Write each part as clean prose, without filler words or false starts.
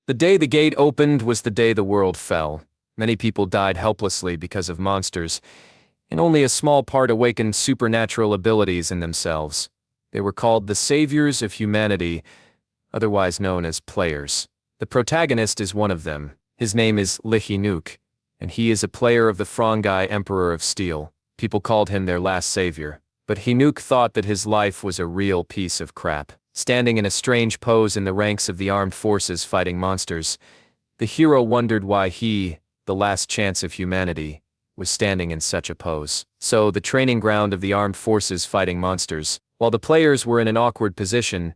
The day the gate opened was the day the world fell. Many people died helplessly because of monsters, and only a small part awakened supernatural abilities in themselves. They were called the saviors of humanity, otherwise known as players. The protagonist is one of them. His name is Lihinuk, and he is a player of the Frongai Emperor of Steel. People called him their last savior. But Hinuk thought that his life was a real piece of crap. Standing in a strange pose in the ranks of the armed forces fighting monsters, the hero wondered why he, the last chance of humanity, was standing in such a pose. So, the training ground of the armed forces fighting monsters, while the players were in an awkward position,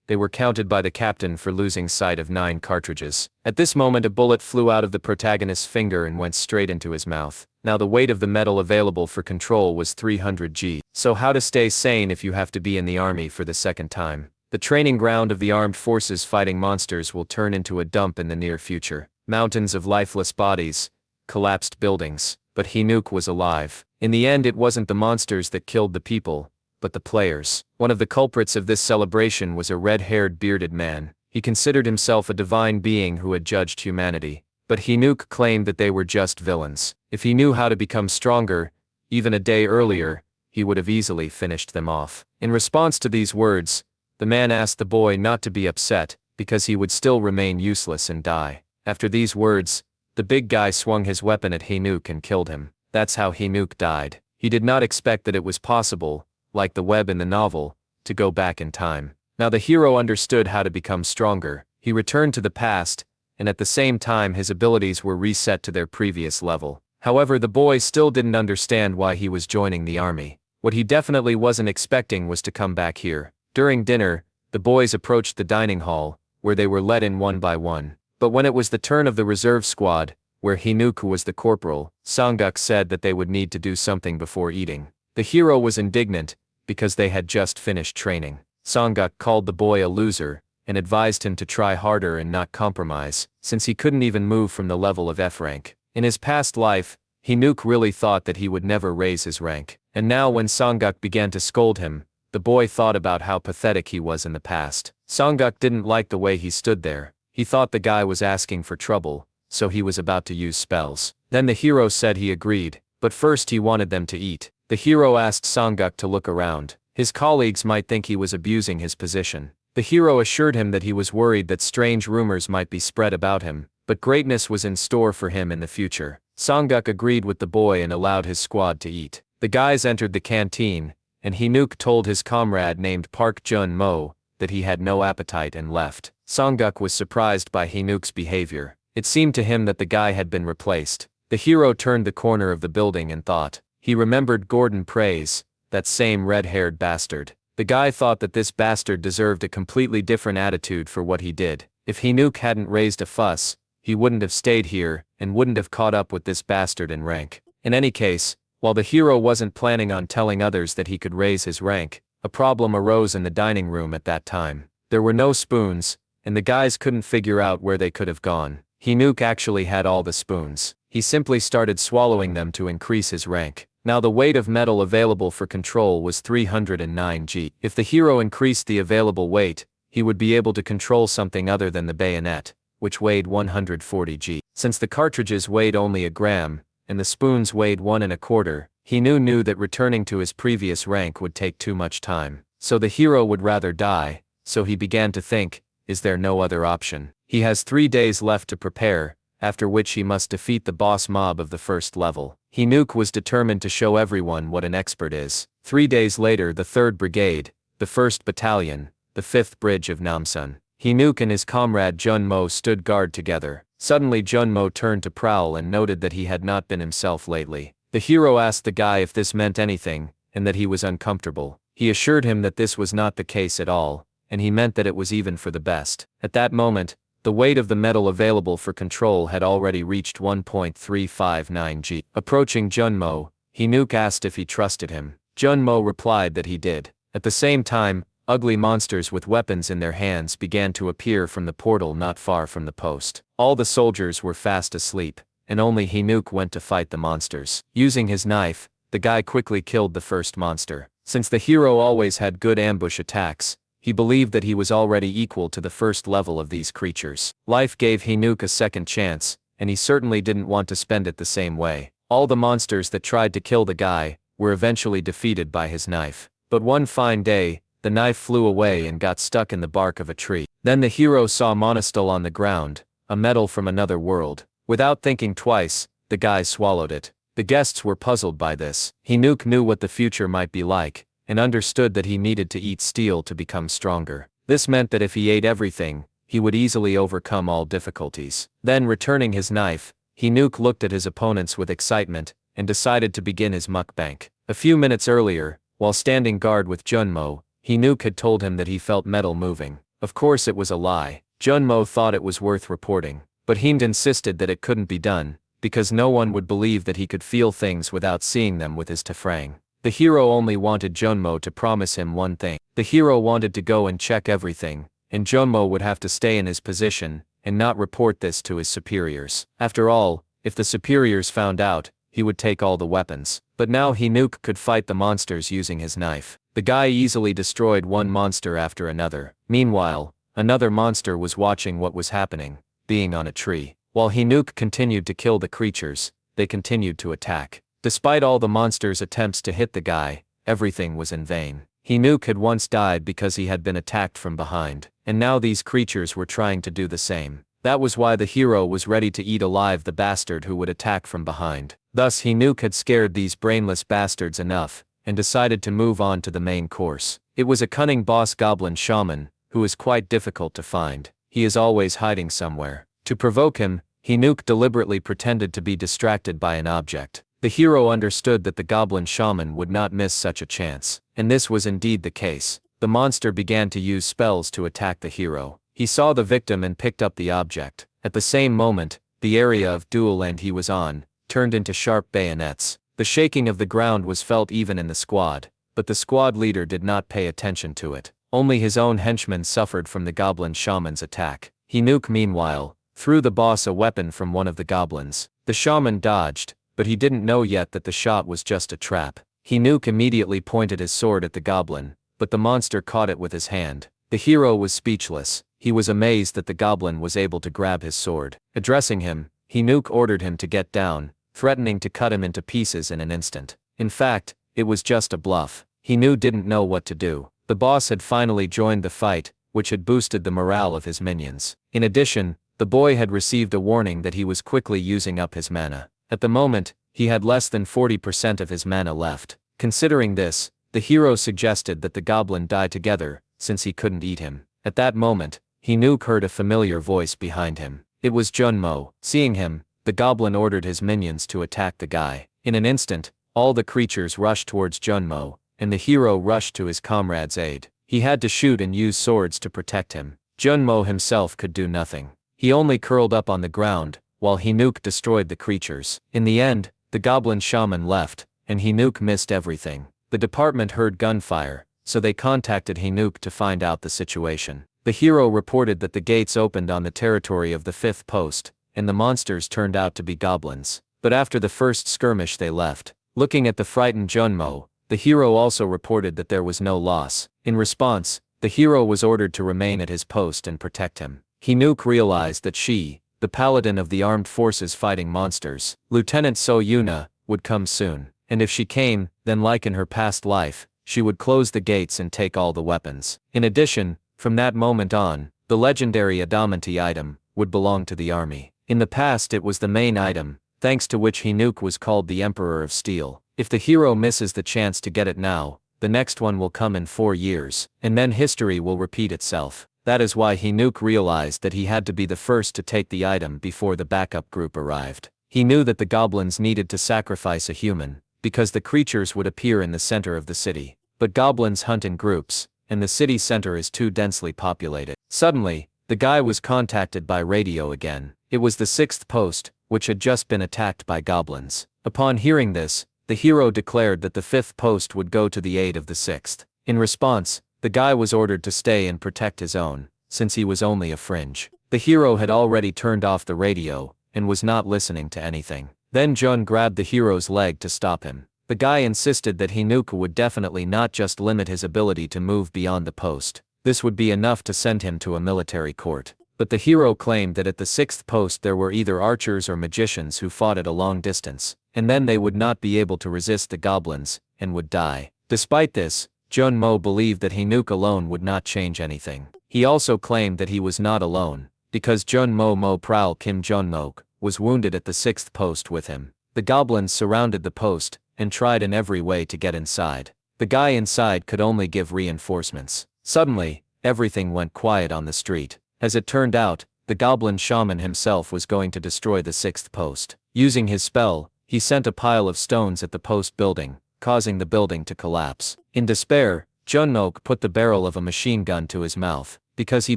they were counted by the captain for losing sight of 9 cartridges. At this moment a bullet flew out of the protagonist's finger and went straight into his mouth. Now the weight of the metal available for control was 300 G. So how to stay sane if you have to be in the army for the second time? The training ground of the armed forces fighting monsters will turn into a dump in the near future. Mountains of lifeless bodies, collapsed buildings, but Hinuk was alive. In the end it wasn't the monsters that killed the people, but the players. One of the culprits of this celebration was a red-haired bearded man. He considered himself a divine being who had judged humanity. But Hinuk claimed that they were just villains. If he knew how to become stronger, even a day earlier, he would have easily finished them off. In response to these words, the man asked the boy not to be upset, because he would still remain useless and die. After these words, the big guy swung his weapon at Hinuk and killed him. That's how Hinuk died. He did not expect that it was possible, like the web in the novel, to go back in time. Now the hero understood how to become stronger. He returned to the past, and at the same time his abilities were reset to their previous level. However, the boy still didn't understand why he was joining the army. What he definitely wasn't expecting was to come back here. During dinner, the boys approached the dining hall, where they were let in one by one. But when it was the turn of the reserve squad, where Hinuk was the corporal, Songguk said that they would need to do something before eating. The hero was indignant, because they had just finished training. Songguk called the boy a loser, and advised him to try harder and not compromise, since he couldn't even move from the level of F rank. In his past life, Hinuk really thought that he would never raise his rank. And now when Songguk began to scold him, the boy thought about how pathetic he was in the past. Songguk didn't like the way he stood there. He thought the guy was asking for trouble, so he was about to use spells. Then the hero said he agreed, but first he wanted them to eat. The hero asked Songguk to look around. His colleagues might think he was abusing his position. The hero assured him that he was worried that strange rumors might be spread about him, but greatness was in store for him in the future. Songguk agreed with the boy and allowed his squad to eat. The guys entered the canteen, and Hinuk told his comrade named Park Jun-mo that he had no appetite and left. Songguk was surprised by Hinuk's behavior. It seemed to him that the guy had been replaced. The hero turned the corner of the building and thought. He remembered Gordon Praise, that same red-haired bastard. The guy thought that this bastard deserved a completely different attitude for what he did. If Hinuk hadn't raised a fuss, he wouldn't have stayed here, and wouldn't have caught up with this bastard in rank. In any case, while the hero wasn't planning on telling others that he could raise his rank, a problem arose in the dining room at that time. There were no spoons, and the guys couldn't figure out where they could have gone. Hinuk actually had all the spoons. He simply started swallowing them to increase his rank. Now the weight of metal available for control was 309 G. If the hero increased the available weight, he would be able to control something other than the bayonet, which weighed 140 G. Since the cartridges weighed only a gram, and the spoons weighed 1¼ he knew that returning to his previous rank would take too much time. So the hero would rather die, so he began to think, is there no other option? He has 3 days left to prepare, after which he must defeat the boss mob of the first level. Hinuk was determined to show everyone what an expert is. 3 days later the 3rd Brigade, the 1st Battalion, the 5th Bridge of Namsun. Hinuk and his comrade Jun-mo stood guard together. Suddenly Jun-mo turned to Prowl and noted that he had not been himself lately. The hero asked the guy if this meant anything, and that he was uncomfortable. He assured him that this was not the case at all, and he meant that it was even for the best. At that moment, the weight of the metal available for control had already reached 1.359 G. Approaching Jun-mo, Hinuk asked if he trusted him. Jun-mo replied that he did. At the same time, ugly monsters with weapons in their hands began to appear from the portal not far from the post. All the soldiers were fast asleep, and only Hinuk went to fight the monsters. Using his knife, the guy quickly killed the first monster. Since the hero always had good ambush attacks, he believed that he was already equal to the first level of these creatures. Life gave Hinuk a second chance, and he certainly didn't want to spend it the same way. All the monsters that tried to kill the guy were eventually defeated by his knife. But one fine day, the knife flew away and got stuck in the bark of a tree. Then the hero saw Monostel on the ground, a metal from another world. Without thinking twice, the guy swallowed it. The guests were puzzled by this. Hinuk knew what the future might be like, and understood that he needed to eat steel to become stronger. This meant that if he ate everything, he would easily overcome all difficulties. Then, returning his knife, Hinuk looked at his opponents with excitement, and decided to begin his mukbang. A few minutes earlier, while standing guard with Junmo, Hinuk had told him that he felt metal moving. Of course it was a lie. Junmo thought it was worth reporting, but Hind insisted that it couldn't be done, because no one would believe that he could feel things without seeing them with his tefrang. The hero only wanted Junmo to promise him one thing. The hero wanted to go and check everything, and Junmo would have to stay in his position, and not report this to his superiors. After all, if the superiors found out, he would take all the weapons. But now Hinuk could fight the monsters using his knife. The guy easily destroyed one monster after another. Meanwhile, another monster was watching what was happening, being on a tree. While Hinuk continued to kill the creatures, they continued to attack. Despite all the monsters' attempts to hit the guy, everything was in vain. Hinuk had once died because he had been attacked from behind, and now these creatures were trying to do the same. That was why the hero was ready to eat alive the bastard who would attack from behind. Thus Hinuk had scared these brainless bastards enough, and decided to move on to the main course. It was a cunning boss goblin shaman, who is quite difficult to find. He is always hiding somewhere. To provoke him, Hinuk deliberately pretended to be distracted by an object. The hero understood that the goblin shaman would not miss such a chance, and this was indeed the case. The monster began to use spells to attack the hero. He saw the victim and picked up the object. At the same moment, the area of dual land he was on turned into sharp bayonets. The shaking of the ground was felt even in the squad, but the squad leader did not pay attention to it. Only his own henchmen suffered from the goblin shaman's attack. Hinuk, meanwhile, threw the boss a weapon from one of the goblins. The shaman dodged, but he didn't know yet that the shot was just a trap. Hinuk immediately pointed his sword at the goblin, but the monster caught it with his hand. The hero was speechless. He was amazed that the goblin was able to grab his sword. Addressing him, Hinuk ordered him to get down, threatening to cut him into pieces in an instant. In fact, it was just a bluff. Hinuk didn't know what to do. The boss had finally joined the fight, which had boosted the morale of his minions. In addition, the boy had received a warning that he was quickly using up his mana. At the moment, he had less than 40% of his mana left. Considering this, the hero suggested that the goblin die together, since he couldn't eat him. At that moment, Hinuk heard a familiar voice behind him. It was Junmo. Seeing him, the goblin ordered his minions to attack the guy. In an instant, all the creatures rushed towards Junmo, and the hero rushed to his comrade's aid. He had to shoot and use swords to protect him. Junmo himself could do nothing. He only curled up on the ground, while Hinuk destroyed the creatures. In the end, the goblin shaman left, and Hinuk missed everything. The department heard gunfire, so they contacted Hinuk to find out the situation. The hero reported that the gates opened on the territory of the 5th post, and the monsters turned out to be goblins. But after the first skirmish they left. Looking at the frightened Junmo, the hero also reported that there was no loss. In response, the hero was ordered to remain at his post and protect him. Hinuk realized that she, the paladin of the armed forces fighting monsters, Lieutenant So Yuna, would come soon. And if she came, then like in her past life, she would close the gates and take all the weapons. In addition, from that moment on, the legendary Adamanti item would belong to the army. In the past it was the main item, thanks to which Hinuk was called the Emperor of Steel. If the hero misses the chance to get it now, the next one will come in 4 years, and then history will repeat itself. That is why Hinuk realized that he had to be the first to take the item before the backup group arrived. He knew that the goblins needed to sacrifice a human, because the creatures would appear in the center of the city. But goblins hunt in groups, and the city center is too densely populated. Suddenly, the guy was contacted by radio again. It was the 6th post, which had just been attacked by goblins. Upon hearing this, the hero declared that the 5th post would go to the aid of the 6th. In response, the guy was ordered to stay and protect his own, since he was only a fringe. The hero had already turned off the radio, and was not listening to anything. Then Jun grabbed the hero's leg to stop him. The guy insisted that Hinuk would definitely not just limit his ability to move beyond the post, This would be enough to send him to a military court. But the hero claimed that at the 6th post there were either archers or magicians who fought at a long distance, and then they would not be able to resist the goblins, and would die. Despite this, Jun-mo believed that Hinuk alone would not change anything. He also claimed that he was not alone, because Jun-mo Prowl Kim Jun-mok was wounded at the 6th post with him. The goblins surrounded the post, and tried in every way to get inside. The guy inside could only give reinforcements. Suddenly, everything went quiet on the street. As it turned out, the goblin shaman himself was going to destroy the 6th post. Using his spell, he sent a pile of stones at the post building, causing the building to collapse. In despair, Jun-mok put the barrel of a machine gun to his mouth, because he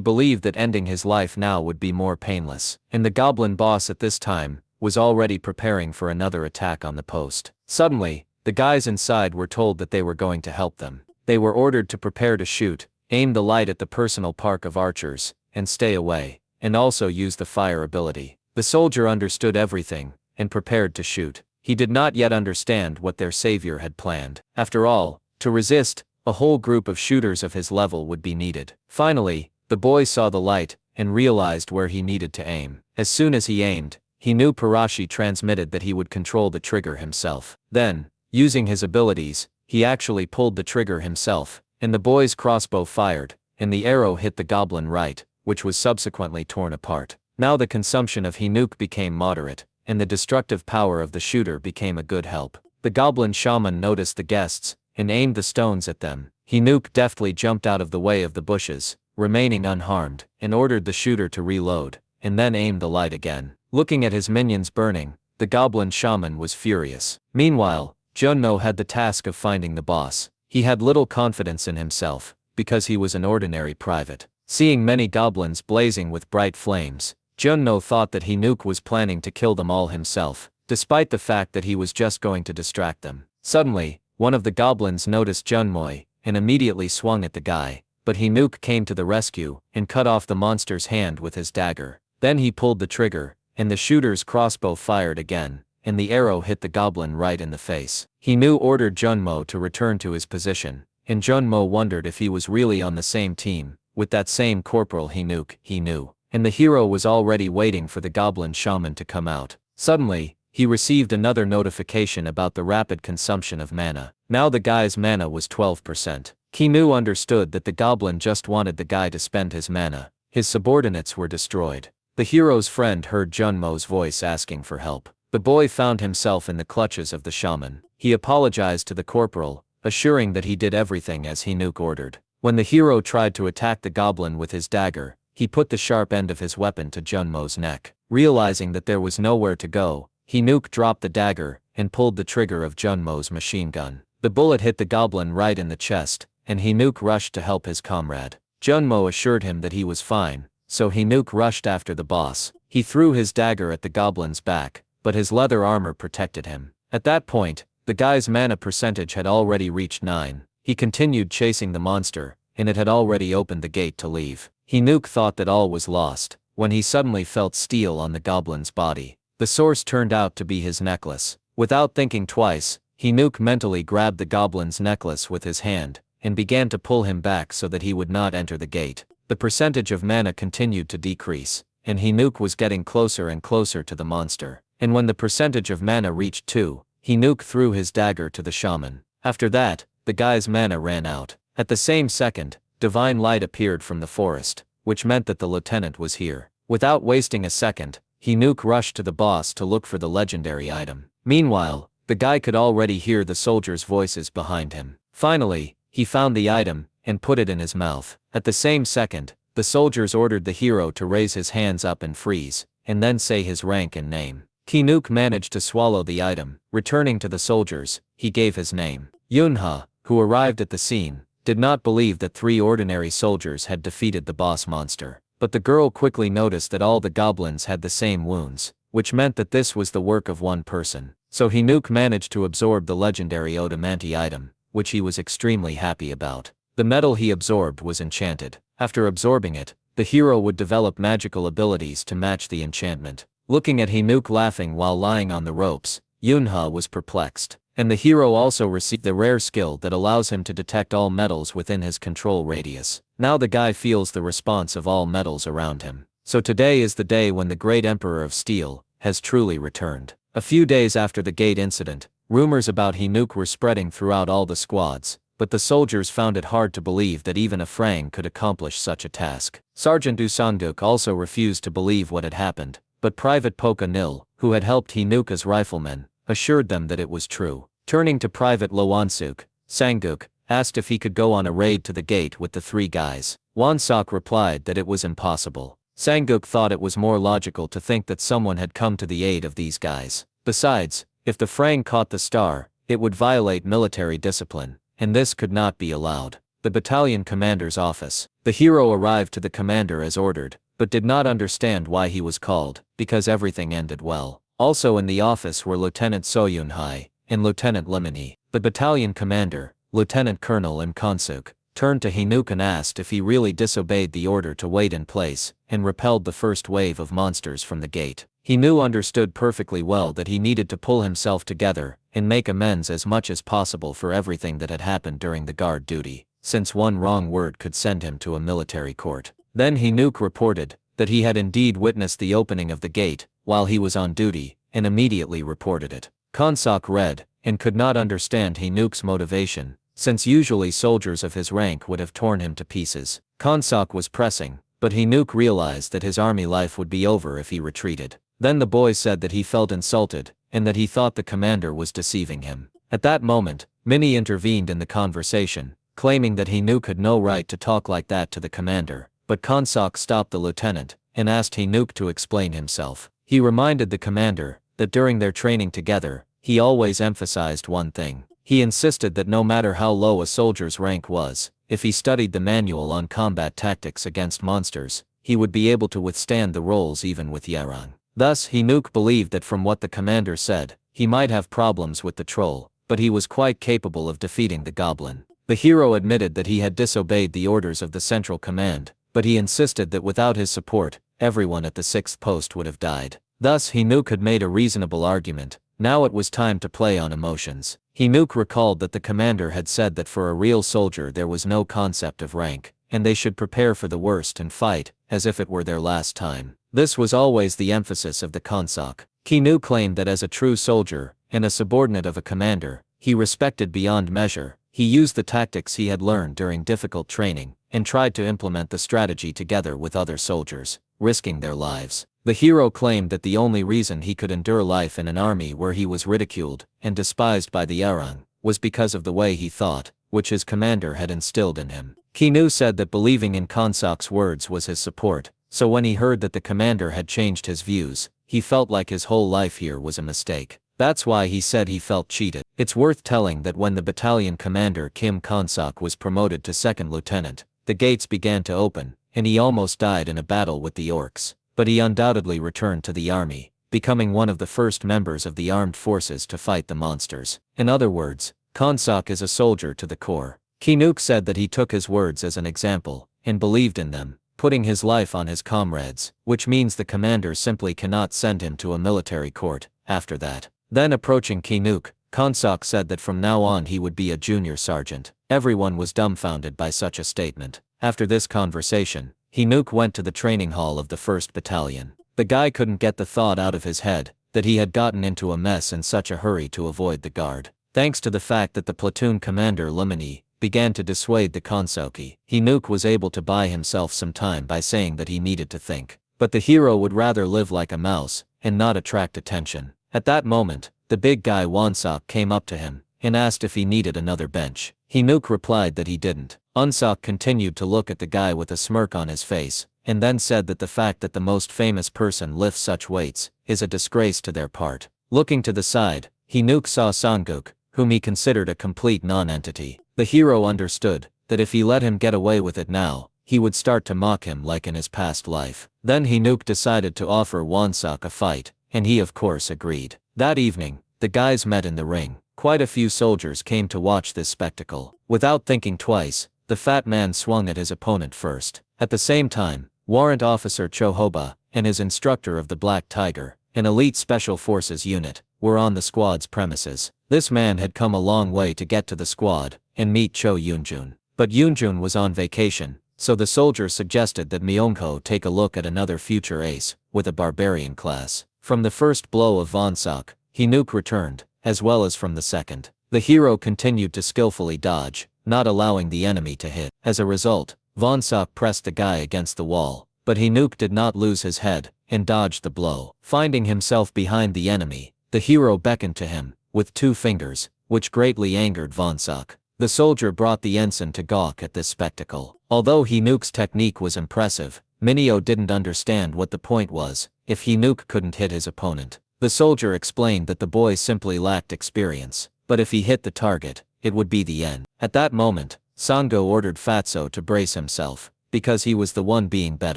believed that ending his life now would be more painless. And the goblin boss at this time was already preparing for another attack on the post. Suddenly, the guys inside were told that they were going to help them. They were ordered to prepare to shoot, aim the light at the personal park of archers, and stay away, and also use the fire ability. The soldier understood everything, and prepared to shoot. He did not yet understand what their savior had planned. After all, to resist, a whole group of shooters of his level would be needed. Finally, the boy saw the light, and realized where he needed to aim. As soon as he aimed, he knew Parashi transmitted that he would control the trigger himself. Then, using his abilities, he actually pulled the trigger himself, and the boy's crossbow fired, and the arrow hit the goblin right, which was subsequently torn apart. Now the consumption of Hinuk became moderate, and the destructive power of the shooter became a good help. The goblin shaman noticed the guests, and aimed the stones at them. Hinuk deftly jumped out of the way of the bushes, remaining unharmed, and ordered the shooter to reload, and then aimed the light again. Looking at his minions burning, the goblin shaman was furious. Meanwhile, Jun-mo had the task of finding the boss. He had little confidence in himself, because he was an ordinary private. Seeing many goblins blazing with bright flames, Jun-mo thought that Hinuk was planning to kill them all himself, despite the fact that he was just going to distract them. Suddenly, one of the goblins noticed Jun-mo, and immediately swung at the guy, but Hinuk came to the rescue, and cut off the monster's hand with his dagger. Then he pulled the trigger, and the shooter's crossbow fired again, and the arrow hit the goblin right in the face. Hinuk ordered Jun-mo to return to his position, and Jun-mo wondered if he was really on the same team with that same Corporal Hinuk. He knew, and the hero was already waiting for the goblin shaman to come out. Suddenly, he received another notification about the rapid consumption of mana. Now the guy's mana was 12%. Kinu understood that the goblin just wanted the guy to spend his mana. His subordinates were destroyed. The hero's friend heard Jun-mo's voice asking for help. The boy found himself in the clutches of the shaman. He apologized to the corporal, assuring that he did everything as Hinuk ordered. When the hero tried to attack the goblin with his dagger, he put the sharp end of his weapon to Jun-mo's neck. Realizing that there was nowhere to go, Hinuk dropped the dagger, and pulled the trigger of Jun-mo's machine gun. The bullet hit the goblin right in the chest, and Hinuk rushed to help his comrade. Jun-mo assured him that he was fine, so Hinuk rushed after the boss. He threw his dagger at the goblin's back, but his leather armor protected him. At that point, the guy's mana percentage had already reached 9. He continued chasing the monster, and it had already opened the gate to leave. Hinuk thought that all was lost, when he suddenly felt steel on the goblin's body. The source turned out to be his necklace. Without thinking twice, Hinuk mentally grabbed the goblin's necklace with his hand, and began to pull him back so that he would not enter the gate. The percentage of mana continued to decrease, and Hinuk was getting closer and closer to the monster. And when the percentage of mana reached 2, Hinuk threw his dagger to the shaman. After that, the guy's mana ran out. At the same second, divine light appeared from the forest, which meant that the lieutenant was here. Without wasting a second, Hinuk rushed to the boss to look for the legendary item. Meanwhile, the guy could already hear the soldiers' voices behind him. Finally, he found the item, and put it in his mouth. At the same second, the soldiers ordered the hero to raise his hands up and freeze, and then say his rank and name. Hinuk managed to swallow the item. Returning to the soldiers, he gave his name. Yunha, who arrived at the scene, did not believe that 3 ordinary soldiers had defeated the boss monster. But the girl quickly noticed that all the goblins had the same wounds, which meant that this was the work of one person. So Hinuk managed to absorb the legendary Odamanti item, which he was extremely happy about. The metal he absorbed was enchanted. After absorbing it, the hero would develop magical abilities to match the enchantment. Looking at Hinuk laughing while lying on the ropes, Yunha was perplexed. And the hero also received the rare skill that allows him to detect all metals within his control radius. Now the guy feels the response of all metals around him. So today is the day when the great Emperor of Steel has truly returned. A few days after the gate incident, rumors about Hinook were spreading throughout all the squads, but the soldiers found it hard to believe that even a Frang could accomplish such a task. Sergeant Usanguk also refused to believe what had happened, but Private Poka Nil, who had helped Hinook as rifleman, assured them that it was true. Turning to Private Lowansuk, Sanguk asked if he could go on a raid to the gate with the three guys. Wansok replied that it was impossible. Sanguk thought it was more logical to think that someone had come to the aid of these guys. Besides, if the Frang caught the star, it would violate military discipline, and this could not be allowed. The battalion commander's office. The hero arrived to the commander as ordered, but did not understand why he was called, because everything ended well. Also in the office were Lieutenant Soyun Hai and Lieutenant Lemony. The battalion commander, Lieutenant Colonel Im Konsuk, turned to Hinook and asked if he really disobeyed the order to wait in place and repelled the first wave of monsters from the gate. Hinook understood perfectly well that he needed to pull himself together and make amends as much as possible for everything that had happened during the guard duty, since one wrong word could send him to a military court. Then Hinook reported that he had indeed witnessed the opening of the gate while he was on duty, and immediately reported it. Konsok read and could not understand Hinook's motivation, since usually soldiers of his rank would have torn him to pieces. Konsok was pressing, but Hinook realized that his army life would be over if he retreated. Then the boy said that he felt insulted, and that he thought the commander was deceiving him. At that moment, Minnie intervened in the conversation, claiming that Hinook had no right to talk like that to the commander, but Konsok stopped the lieutenant, and asked Hinook to explain himself. He reminded the commander that during their training together, he always emphasized one thing. He insisted that no matter how low a soldier's rank was, if he studied the manual on combat tactics against monsters, he would be able to withstand the roles even with Yarang. Thus Hinook believed that from what the commander said, he might have problems with the troll, but he was quite capable of defeating the goblin. The hero admitted that he had disobeyed the orders of the Central Command, but he insisted that without his support, everyone at the 6th post would have died. Thus Hinook had made a reasonable argument. Now it was time to play on emotions. Hinook recalled that the commander had said that for a real soldier there was no concept of rank, and they should prepare for the worst and fight, as if it were their last time. This was always the emphasis of the Konsok. Hinook claimed that as a true soldier, and a subordinate of a commander, he respected beyond measure. He used the tactics he had learned during difficult training, and tried to implement the strategy together with other soldiers, risking their lives. The hero claimed that the only reason he could endure life in an army where he was ridiculed and despised by the Yarang was because of the way he thought, which his commander had instilled in him. Kinu said that believing in Konsok's words was his support, so when he heard that the commander had changed his views, he felt like his whole life here was a mistake. That's why he said he felt cheated. It's worth telling that when the battalion commander Kim Konsok was promoted to second lieutenant, the gates began to open, and he almost died in a battle with the orcs. But he undoubtedly returned to the army, becoming one of the first members of the armed forces to fight the monsters. In other words, Konsok is a soldier to the core. Kinook said that he took his words as an example, and believed in them, putting his life on his comrades, which means the commander simply cannot send him to a military court after that. Then approaching Kinook, Konsok said that from now on he would be a junior sergeant. Everyone was dumbfounded by such a statement. After this conversation, Hinook went to the training hall of the 1st Battalion. The guy couldn't get the thought out of his head that he had gotten into a mess in such a hurry to avoid the guard. Thanks to the fact that the platoon commander Lemony began to dissuade the Konsoki, Hinook was able to buy himself some time by saying that he needed to think. But the hero would rather live like a mouse and not attract attention. At that moment, the big guy Wansok came up to him and asked if he needed another bench. Hinook replied that he didn't. Unsok continued to look at the guy with a smirk on his face, and then said that the fact that the most famous person lifts such weights is a disgrace to their part. Looking to the side, Hinook saw Sanguk, whom he considered a complete non-entity. The hero understood that if he let him get away with it now, he would start to mock him like in his past life. Then Hinook decided to offer Wansok a fight, and he of course agreed. That evening, the guys met in the ring. Quite a few soldiers came to watch this spectacle. Without thinking twice, the fat man swung at his opponent first. At the same time, Warrant Officer Chohoba and his instructor of the Black Tiger, an elite special forces unit, were on the squad's premises. This man had come a long way to get to the squad and meet Cho Yoonjun. But Yoonjun was on vacation, so the soldier suggested that Myungho take a look at another future ace with a barbarian class. From the first blow of Vonsok, Hinuk returned, as well as from the second. The hero continued to skillfully dodge, not allowing the enemy to hit. As a result, Vonsok pressed the guy against the wall, but Hinuk did not lose his head and dodged the blow. Finding himself behind the enemy, the hero beckoned to him with 2 fingers, which greatly angered Vonsok. The soldier brought the ensign to gawk at this spectacle. Although Hinuk's technique was impressive, Mineo didn't understand what the point was if Hinuk couldn't hit his opponent. The soldier explained that the boy simply lacked experience, but if he hit the target, it would be the end. At that moment, Sango ordered Fatso to brace himself, because he was the one being bet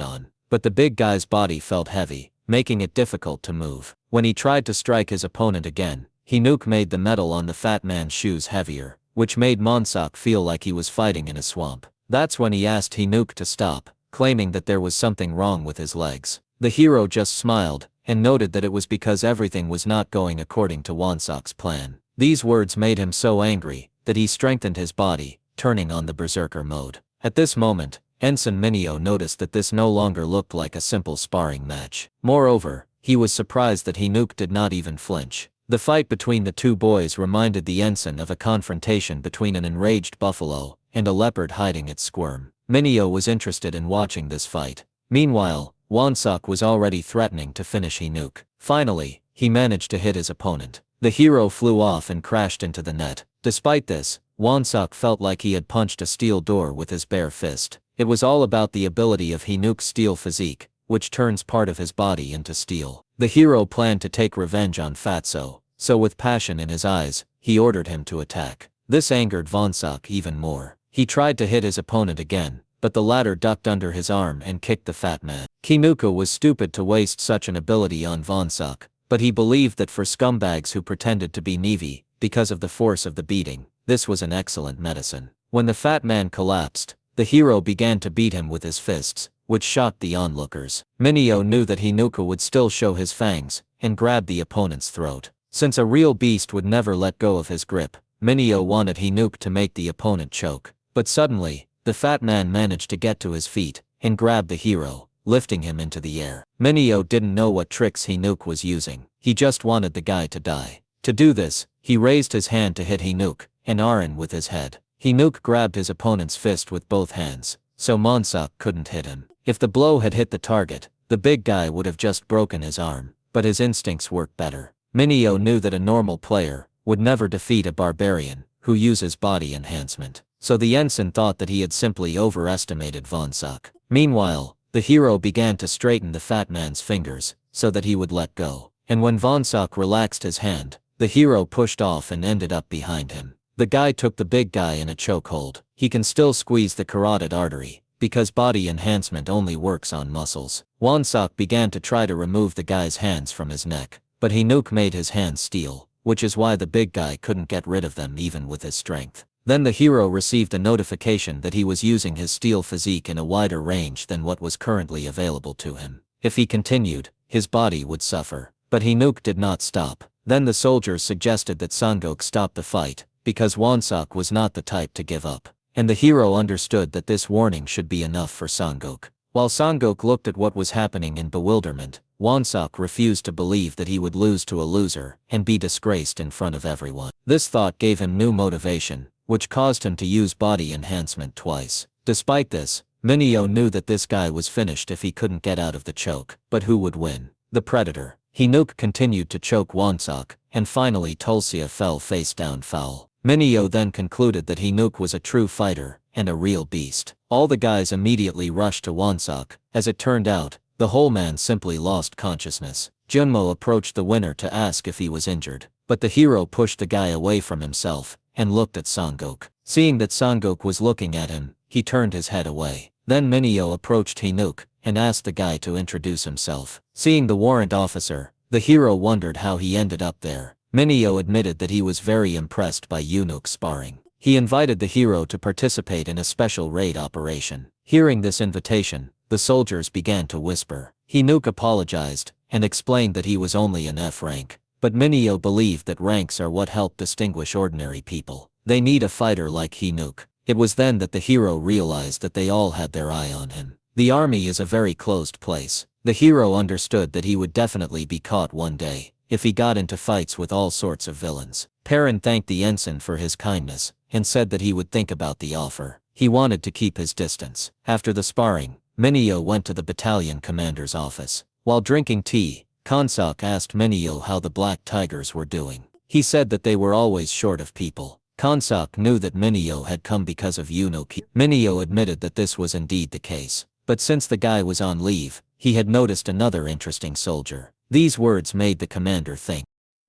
on. But the big guy's body felt heavy, making it difficult to move. When he tried to strike his opponent again, Hinuk made the metal on the fat man's shoes heavier, which made Monsok feel like he was fighting in a swamp. That's when he asked Hinuk to stop, claiming that there was something wrong with his legs. The hero just smiled, and noted that it was because everything was not going according to Wonsok's plan. These words made him so angry, that he strengthened his body, turning on the berserker mode. At this moment, Ensign Mineo noticed that this no longer looked like a simple sparring match. Moreover, he was surprised that Hinuk did not even flinch. The fight between the 2 boys reminded the ensign of a confrontation between an enraged buffalo and a leopard hiding its squirm. Mineo was interested in watching this fight. Meanwhile, Wonsok was already threatening to finish Hinuk. Finally, he managed to hit his opponent. The hero flew off and crashed into the net. Despite this, Wonsok felt like he had punched a steel door with his bare fist. It was all about the ability of Hinuk's steel physique, which turns part of his body into steel. The hero planned to take revenge on Fatso, so with passion in his eyes, he ordered him to attack. This angered Vonsok even more. He tried to hit his opponent again, but the latter ducked under his arm and kicked the fat man. Kinuka was stupid to waste such an ability on Vonsok, but he believed that for scumbags who pretended to be Navy, because of the force of the beating, this was an excellent medicine. When the fat man collapsed, the hero began to beat him with his fists, which shocked the onlookers. Mineo knew that Hinuka would still show his fangs, and grabbed the opponent's throat. Since a real beast would never let go of his grip, Mineo wanted Hinuk to make the opponent choke. But suddenly, the fat man managed to get to his feet, and grabbed the hero, lifting him into the air. Mineo didn't know what tricks Hinuk was using. He just wanted the guy to die. To do this, he raised his hand to hit Hinuk, and Arin with his head. Hinuk grabbed his opponent's fist with both hands, so Monsak couldn't hit him. If the blow had hit the target, the big guy would have just broken his arm, but his instincts worked better. Mineo knew that a normal player would never defeat a barbarian who uses body enhancement, so the ensign thought that he had simply overestimated Vonsak. Meanwhile, the hero began to straighten the fat man's fingers so that he would let go, and when Vonsak relaxed his hand, the hero pushed off and ended up behind him. The guy took the big guy in a chokehold. He can still squeeze the carotid artery, because body enhancement only works on muscles. Wonsok began to try to remove the guy's hands from his neck, but Hinuk made his hands steel, which is why the big guy couldn't get rid of them even with his strength. Then the hero received a notification that he was using his steel physique in a wider range than what was currently available to him. If he continued, his body would suffer. But Hinuk did not stop. Then the soldiers suggested that Sangok stop the fight, because Wonsok was not the type to give up. And the hero understood that this warning should be enough for Sangok. While Sangok looked at what was happening in bewilderment, Wonsok refused to believe that he would lose to a loser and be disgraced in front of everyone. This thought gave him new motivation, which caused him to use body enhancement twice. Despite this, Mineo knew that this guy was finished if he couldn't get out of the choke. But who would win? The Predator. Hinuk continued to choke Wonsok, and finally Tulsia fell face down foul. Mineo then concluded that Hinuk was a true fighter and a real beast. All the guys immediately rushed to Wonsok. As it turned out, the whole man simply lost consciousness. Junmo approached the winner to ask if he was injured, but the hero pushed the guy away from himself and looked at Sangok. Seeing that Sangok was looking at him, he turned his head away. Then Mineo approached Hinuk and asked the guy to introduce himself. Seeing the warrant officer, the hero wondered how he ended up there. Mineo admitted that he was very impressed by Yunuk's sparring. He invited the hero to participate in a special raid operation. Hearing this invitation, the soldiers began to whisper. Hinuk apologized and explained that he was only an F rank, But Minio believed that ranks are what help distinguish ordinary people. They need a fighter like Hinuk. It was then that the hero realized that they all had their eye on him. The army is a very closed place. The hero understood that he would definitely be caught one day, if he got into fights with all sorts of villains. Perrin thanked the ensign for his kindness, and said that he would think about the offer. He wanted to keep his distance. After the sparring, Minio went to the battalion commander's office. While drinking tea, Kansak asked Minio how the Black Tigers were doing. He said that they were always short of people. Kansak knew that Minio had come because of Yunoki. Minio admitted that this was indeed the case. But since the guy was on leave, he had noticed another interesting soldier. These words made the commander think.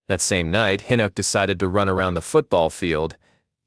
That same night, Hinuk decided to run around the football field.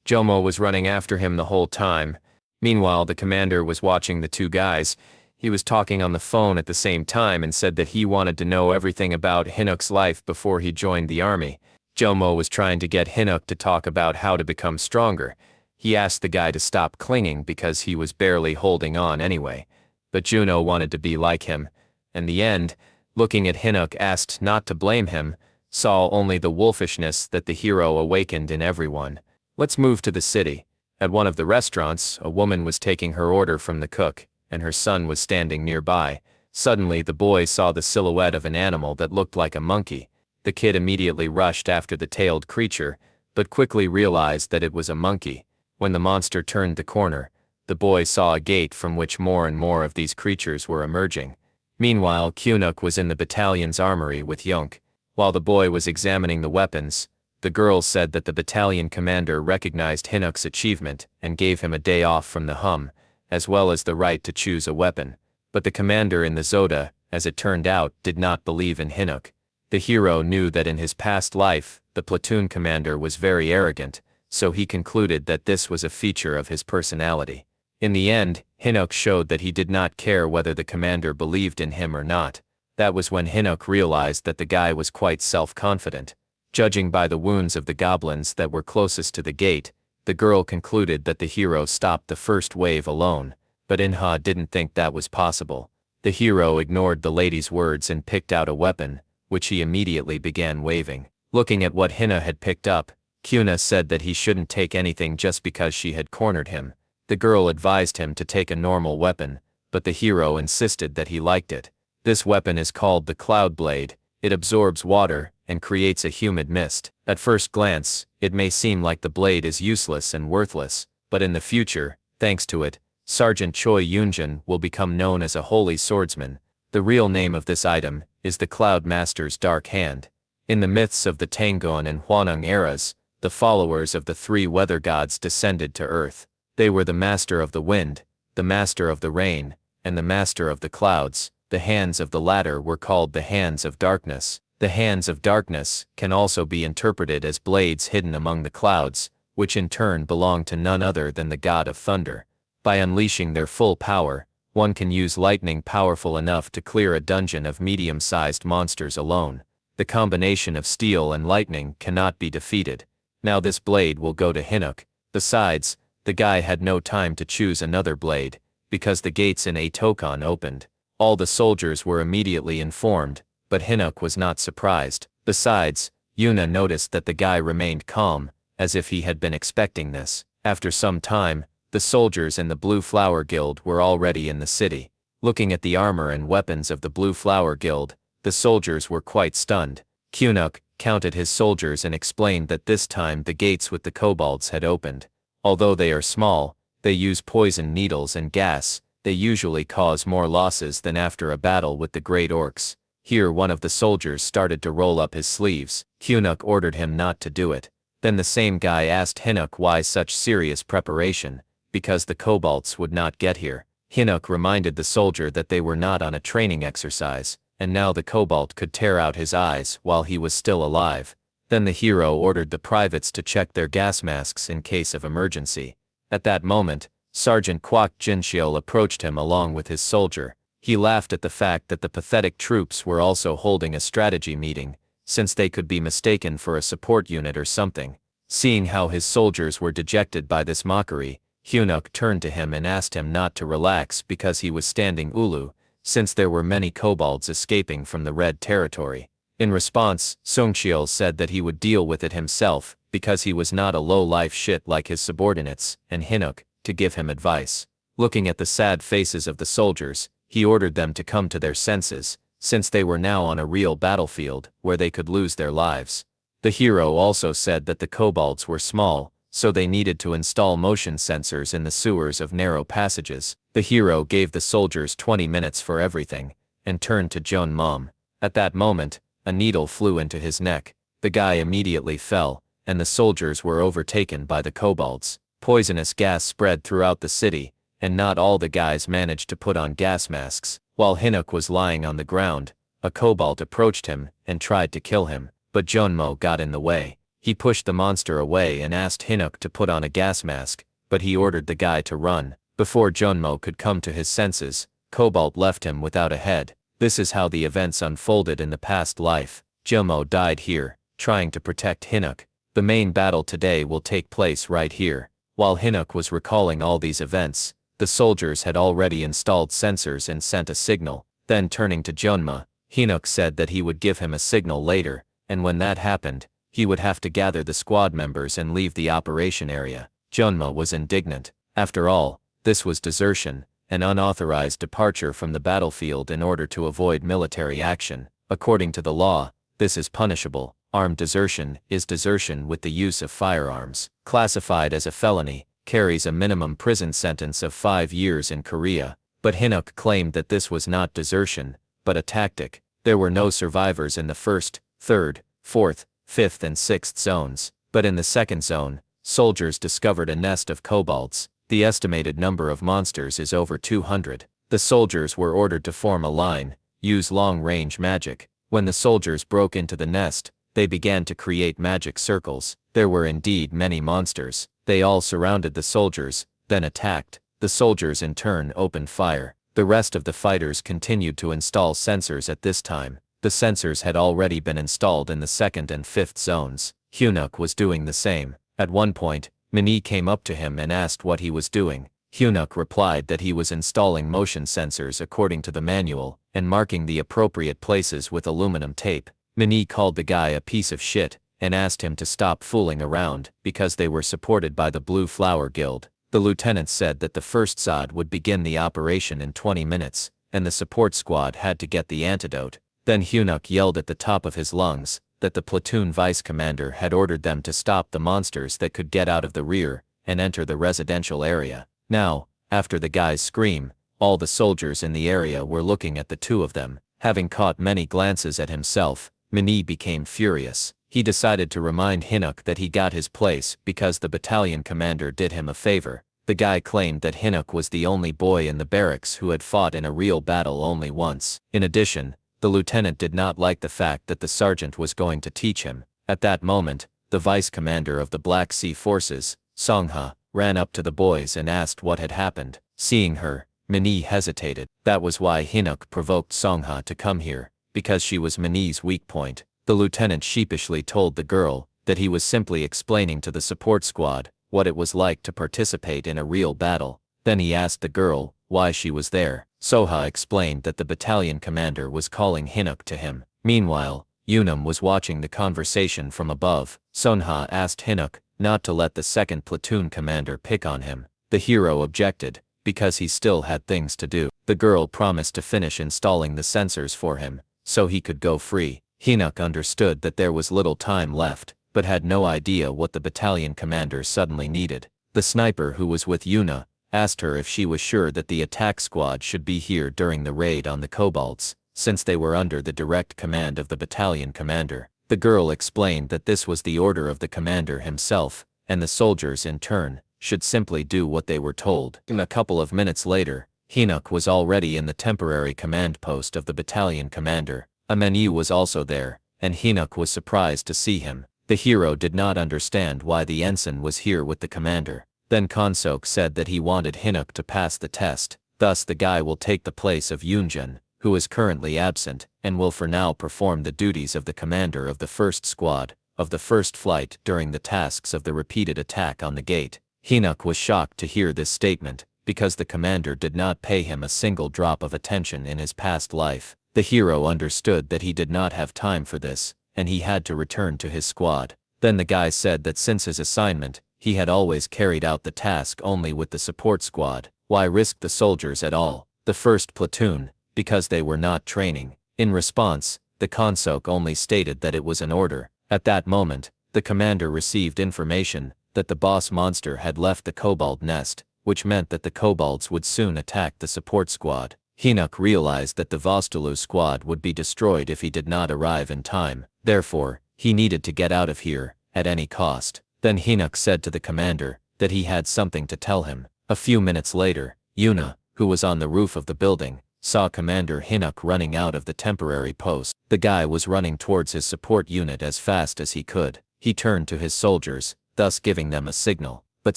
Jomo was running after him the whole time. Meanwhile, the commander was watching the two guys. He was talking on the phone at the same time and said that he wanted to know everything about Hinuk's life before he joined the army. Jomo was trying to get Hinuk to talk about how to become stronger. He asked the guy to stop clinging because he was barely holding on anyway. But Juno wanted to be like him. In the end, looking at Hinuk asked not to blame him, saw only the wolfishness that the hero awakened in everyone. Let's move to the city. At one of the restaurants, a woman was taking her order from the cook, and her son was standing nearby. Suddenly, the boy saw the silhouette of an animal that looked like a monkey. The kid immediately rushed after the tailed creature, but quickly realized that it was a monkey. When the monster turned the corner, the boy saw a gate from which more and more of these creatures were emerging. Meanwhile, Kunuk was in the battalion's armory with Yunk. While the boy was examining the weapons, the girl said that the battalion commander recognized Hinuk's achievement and gave him a day off from the hum, as well as the right to choose a weapon. But the commander in the Zoda, as it turned out, did not believe in Hinuk. The hero knew that in his past life, the platoon commander was very arrogant, so he concluded that this was a feature of his personality. In the end, Hinuk showed that he did not care whether the commander believed in him or not. That was when Hinuk realized that the guy was quite self-confident. Judging by the wounds of the goblins that were closest to the gate, the girl concluded that the hero stopped the first wave alone, but Inha didn't think that was possible. The hero ignored the lady's words and picked out a weapon, which he immediately began waving. Looking at what Hina had picked up, Kuna said that he shouldn't take anything just because she had cornered him. The girl advised him to take a normal weapon, but the hero insisted that he liked it. This weapon is called the Cloud Blade. It absorbs water and creates a humid mist. At first glance, it may seem like the blade is useless and worthless, but in the future, thanks to it, Sergeant Choi Yunjin will become known as a holy swordsman. The real name of this item is the Cloud Master's Dark Hand. In the myths of the Tangon and Huaneng eras, the followers of the three weather gods descended to earth. They were the master of the wind, the master of the rain, and the master of the clouds. The hands of the latter were called the hands of darkness. The hands of darkness can also be interpreted as blades hidden among the clouds, which in turn belong to none other than the god of thunder. By unleashing their full power, one can use lightning powerful enough to clear a dungeon of medium-sized monsters alone. The combination of steel and lightning cannot be defeated. Now this blade will go to Hinuk. Besides, the guy had no time to choose another blade, because the gates in Atokon opened. All the soldiers were immediately informed, but Hinuk was not surprised. Besides, Yuna noticed that the guy remained calm, as if he had been expecting this. After some time, the soldiers in the Blue Flower Guild were already in the city. Looking at the armor and weapons of the Blue Flower Guild, the soldiers were quite stunned. Kunuk counted his soldiers and explained that this time the gates with the kobolds had opened. Although they are small, they use poison needles and gas. They usually cause more losses than after a battle with the great orcs. Here one of the soldiers started to roll up his sleeves. Kunuk ordered him not to do it. Then the same guy asked Hinuk why such serious preparation, because the kobolds would not get here. Hinuk reminded the soldier that they were not on a training exercise, and now the kobold could tear out his eyes while he was still alive. Then the hero ordered the privates to check their gas masks in case of emergency. At that moment, Sergeant Kwok Jinxiol approached him along with his soldier. He laughed at the fact that the pathetic troops were also holding a strategy meeting, since they could be mistaken for a support unit or something. Seeing how his soldiers were dejected by this mockery, Hunuk turned to him and asked him not to relax because he was standing Ulu, since there were many kobolds escaping from the Red Territory. In response, Sungcheol said that he would deal with it himself, because he was not a low-life shit like his subordinates, and Hinnock, to give him advice. Looking at the sad faces of the soldiers, he ordered them to come to their senses, since they were now on a real battlefield, where they could lose their lives. The hero also said that the kobolds were small, so they needed to install motion sensors in the sewers of narrow passages. The hero gave the soldiers 20 minutes for everything, and turned to Jeon Mom. At that moment, a needle flew into his neck. The guy immediately fell, and the soldiers were overtaken by the kobolds. Poisonous gas spread throughout the city, and not all the guys managed to put on gas masks. While Hinnock was lying on the ground, a kobold approached him and tried to kill him, but Jeonmo got in the way. He pushed the monster away and asked Hinnock to put on a gas mask, but he ordered the guy to run. Before Jeonmo could come to his senses, Kobold left him without a head. This is how the events unfolded in the past life. Jeonmo died here, trying to protect Hinnock. The main battle today will take place right here. While Hinnock was recalling all these events, the soldiers had already installed sensors and sent a signal. Then turning to Jeonma, Hinnock said that he would give him a signal later, and when that happened, he would have to gather the squad members and leave the operation area. Jeonma was indignant. After all, this was desertion, an unauthorized departure from the battlefield in order to avoid military action. According to the law, this is punishable. Armed desertion is desertion with the use of firearms. Classified as a felony, carries a minimum prison sentence of 5 years in Korea. But Hinnock claimed that this was not desertion, but a tactic. There were no survivors in the 1st, 3rd, 4th, 5th and 6th zones, but in the 2nd zone, soldiers discovered a nest of kobolds. The estimated number of monsters is over 200. The soldiers were ordered to form a line, use long-range magic. When the soldiers broke into the nest, they began to create magic circles. There were indeed many monsters. They all surrounded the soldiers, then attacked. The soldiers in turn opened fire. The rest of the fighters continued to install sensors at this time. The sensors had already been installed in the 2nd and 5th zones. Hinnock was doing the same. At one point, Minnie came up to him and asked what he was doing. Hinnock replied that he was installing motion sensors according to the manual, and marking the appropriate places with aluminum tape. Minnie called the guy a piece of shit, and asked him to stop fooling around, because they were supported by the Blue Flower Guild. The lieutenant said that the first SOD would begin the operation in 20 minutes, and the support squad had to get the antidote. Then Hinnock yelled at the top of his lungs that the platoon vice commander had ordered them to stop the monsters that could get out of the rear and enter the residential area. Now, after the guy's scream, all the soldiers in the area were looking at the two of them. Having caught many glances at himself, Minnie became furious. He decided to remind Hinnock that he got his place because the battalion commander did him a favor. The guy claimed that Hinnock was the only boy in the barracks who had fought in a real battle only once. In addition, the lieutenant did not like the fact that the sergeant was going to teach him. At that moment, the vice commander of the Black Sea Forces, Songha, ran up to the boys and asked what had happened. Seeing her, Minnie hesitated. That was why Hinnock provoked Songha to come here, because she was Minnie's weak point. The lieutenant sheepishly told the girl that he was simply explaining to the support squad what it was like to participate in a real battle. Then he asked the girl why she was there. Soha explained that the battalion commander was calling Hinnock to him. Meanwhile, Unum was watching the conversation from above. Sonha asked Hinnock not to let the 2nd platoon commander pick on him. The hero objected, because he still had things to do. The girl promised to finish installing the sensors for him, so he could go free. Hinnock understood that there was little time left, but had no idea what the battalion commander suddenly needed. The sniper who was with Yuna asked her if she was sure that the attack squad should be here during the raid on the kobolds, since they were under the direct command of the battalion commander. The girl explained that this was the order of the commander himself, and the soldiers in turn should simply do what they were told. A couple of minutes later, Hinnock was already in the temporary command post of the battalion commander. A menu was also there, and Hinnock was surprised to see him. The hero did not understand why the ensign was here with the commander. Then Konsok said that he wanted Hinnock to pass the test. Thus the guy will take the place of Yoonjun, who is currently absent, and will for now perform the duties of the commander of the 1st squad, of the 1st flight during the tasks of the repeated attack on the gate. Hinnock was shocked to hear this statement, because the commander did not pay him a single drop of attention in his past life. The hero understood that he did not have time for this, and he had to return to his squad. Then the guy said that since his assignment, he had always carried out the task only with the support squad. Why risk the soldiers at all? The first platoon, because they were not training. In response, the consok only stated that it was an order. At that moment, the commander received information that the boss monster had left the kobold nest, which meant that the kobolds would soon attack the support squad. Hinuk realized that the Vostulu squad would be destroyed if he did not arrive in time. Therefore, he needed to get out of here, at any cost. Then Hinuk said to the commander that he had something to tell him. A few minutes later, Yuna, who was on the roof of the building, saw Commander Hinuk running out of the temporary post. The guy was running towards his support unit as fast as he could. He turned to his soldiers, thus giving them a signal. But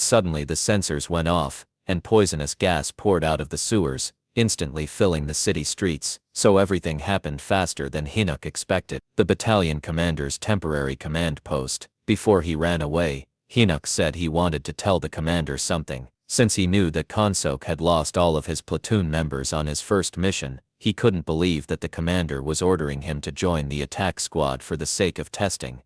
suddenly the sensors went off, and poisonous gas poured out of the sewers, instantly filling the city streets. So everything happened faster than Hinuk expected. The battalion commander's temporary command post. Before he ran away, Hinuk said he wanted to tell the commander something. Since he knew that Consok had lost all of his platoon members on his first mission, he couldn't believe that the commander was ordering him to join the attack squad for the sake of testing.